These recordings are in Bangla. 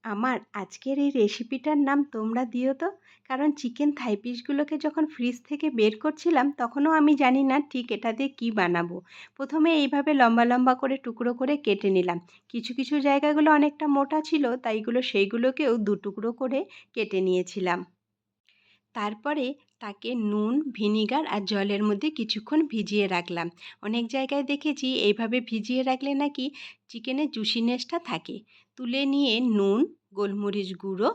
আমার আজকের এই রেসিপিটার নাম তোমরা দিও তো। কারণ চিকেন থাই পিসগুলোকে যখন ফ্রিজ থেকে বের করছিলাম তখনও আমি জানি না ঠিক এটা দিয়ে কী বানাবো। প্রথমে এইভাবে লম্বা লম্বা করে টুকরো করে কেটে নিলাম। কিছু কিছু জায়গাগুলো অনেকটা মোটা ছিল, তাই সেইগুলোকেও দু টুকরো করে কেটে নিয়েছিলাম। তারপরে তাকে নুন, ভিনিগার আর জলের মধ্যে কিছুক্ষণ ভিজিয়ে রাখলাম। অনেক জায়গায় দেখেছি এইভাবে ভিজিয়ে রাখলে নাকি চিকেনের জুসিনেসটা থাকে। তুলে নিয়ে নুন, গোলমরিচ গুঁড়ো,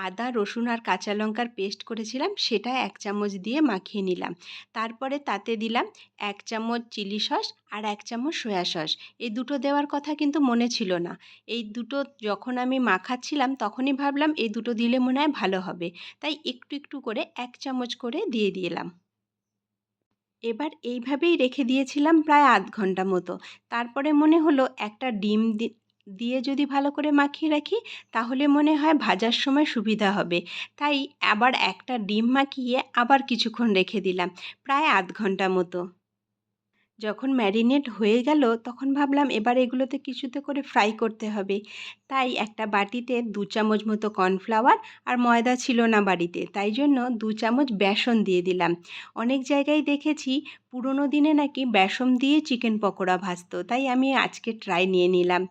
আদা, রসুন আর কাঁচা লঙ্কার পেস্ট করেছিলাম সেটা ১ চামচ দিয়ে মাখিয়ে নিলাম। তারপরে তাতে দিলাম ১ চামচ চিলি সস আর ১ চামচ সয়া সস। এই দুটো দেওয়ার কথা কিন্তু মনে ছিল না। এই দুটো যখন আমি মাখাচ্ছিলাম তখনই ভাবলাম এই দুটো দিলে মনে হয় ভালো হবে। তাই একটু একটু করে ১ চামচ করে দিয়ে দিলাম। এবার এইভাবেই রেখে দিয়েছিলাম প্রায় আধ ঘন্টা মতো। তারপরে মনে হলো একটা ডিম দিয়ে যদি ভালো করে মাখিয়ে রাখি তাহলে মনে হয় ভাজার সময় সুবিধা হবে। তাই আবার একটা ডিম মাখিয়ে আবার কিছুক্ষণ রেখে দিলাম, প্রায় আধ ঘন্টা মতো। যখন ম্যারিনেট হয়ে গেল তখন ভাবলাম এবার এগুলোতে কিছুতে করে ফ্রাই করতে হবে। তাই একটা বাটিতে ২ চামচ মতো কর্নফ্লাওয়ার, আর ময়দা ছিল না বাড়িতে, তাই জন্য ২ চামচ বেসন দিয়ে দিলাম। অনেক জায়গায় দেখেছি পুরোনো দিনে নাকি বেসন দিয়ে চিকেন পকোড়া ভাজতো, তাই আমি আজকে ট্রাই নিয়ে নিলাম।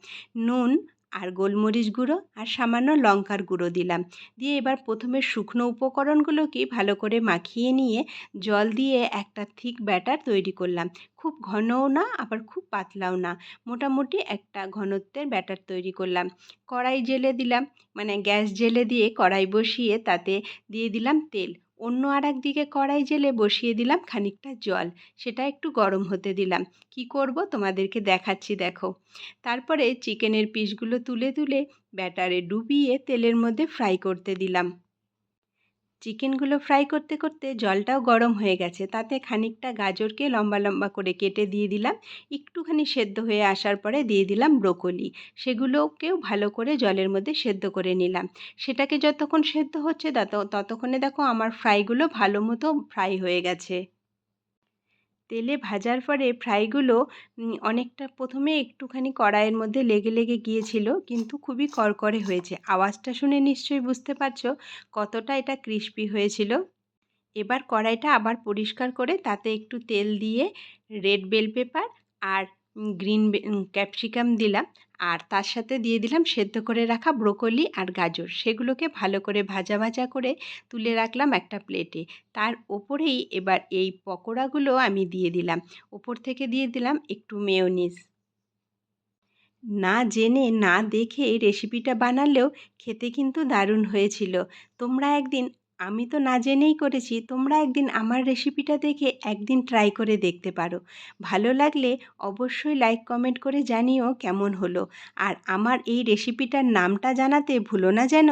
নুন আর গোলমরিচ গুঁড়ো আর সামান্য লঙ্কার গুঁড়ো দিলাম। দিয়ে এবার প্রথমে শুকনো উপকরণগুলোকে ভালো করে মাখিয়ে নিয়ে জল দিয়ে একটা থিক ব্যাটার তৈরি করলাম। খুব ঘনও না আবার খুব পাতলাও না, মোটামুটি একটা ঘনত্বের ব্যাটার তৈরি করলাম। কড়াই জেলে দিলাম, মানে গ্যাস জেলে দিয়ে কড়াই বসিয়ে তাতে দিয়ে দিলাম তেল। অন্য আরেক দিকে কড়াই জেলে বসিয়ে দিলাম খানিকটা জল, সেটা একটু গরম হতে দিলাম। কি করব তোমাদেরকে দেখাচ্ছি, দেখো। তারপরে চিকেনের পিসগুলো তুলে তুলে ব্যাটারে ডুবিয়ে তেলের মধ্যে ফ্রাই করতে দিলাম। চিকেনগুলো ফ্রাই করতে করতে জলটাও গরম হয়ে গেছে, তাতে খানিকটা গাজরকে লম্বা লম্বা করে কেটে দিয়ে দিলাম। একটুখানি সেদ্ধ হয়ে আসার পরে দিয়ে দিলাম ব্রোকলি। সেগুলোকেও ভালো করে জলের মধ্যে সেদ্ধ করে নিলাম। সেটাকে যতক্ষণ সেদ্ধ হচ্ছে ততক্ষণে দেখো আমার ফ্রাইগুলো ভালো মতো ফ্রাই হয়ে গেছে। তেলে ভাজার পরে ফ্রাইগুলো অনেকটা প্রথমে একটুখানি কড়াইয়ের মধ্যে লেগে লেগে গিয়েছিল, কিন্তু খুবই করকরে হয়েছে। আওয়াজটা শুনে নিশ্চয়ই বুঝতে পারছো কতটা এটা ক্রিস্পি হয়েছিল। এবার কড়াইটা আবার পরিষ্কার করে তাতে একটু তেল দিয়ে রেড বেল পেপার আর ক্যাপসিকাম দিলাম, আর তার সাথে দিয়ে দিলাম সেদ্ধ করে রাখা ব্রোকলি আর গাজর। সেগুলোকে ভালো করে ভাজা ভাজা করে তুলে রাখলাম একটা প্লেটে। তার ওপরেই এবার এই পকোড়াগুলো আমি দিয়ে দিলাম। ওপর থেকে দিয়ে দিলাম একটু মেয়োনিজ। না জেনে না দেখে রেসিপিটা বানালেও খেতে কিন্তু দারুণ হয়েছিল। তোমরা একদিন, আমি তো না জেনেই করেছি, তোমরা একদিন আমার রেসিপিটা দেখে একদিন ট্রাই করে দেখতে পারো। ভালো লাগলে অবশ্যই লাইক কমেন্ট করে জানিও কেমন হলো। আর আমার এই রেসিপিটার নামটা জানাতে ভুলো না যেন।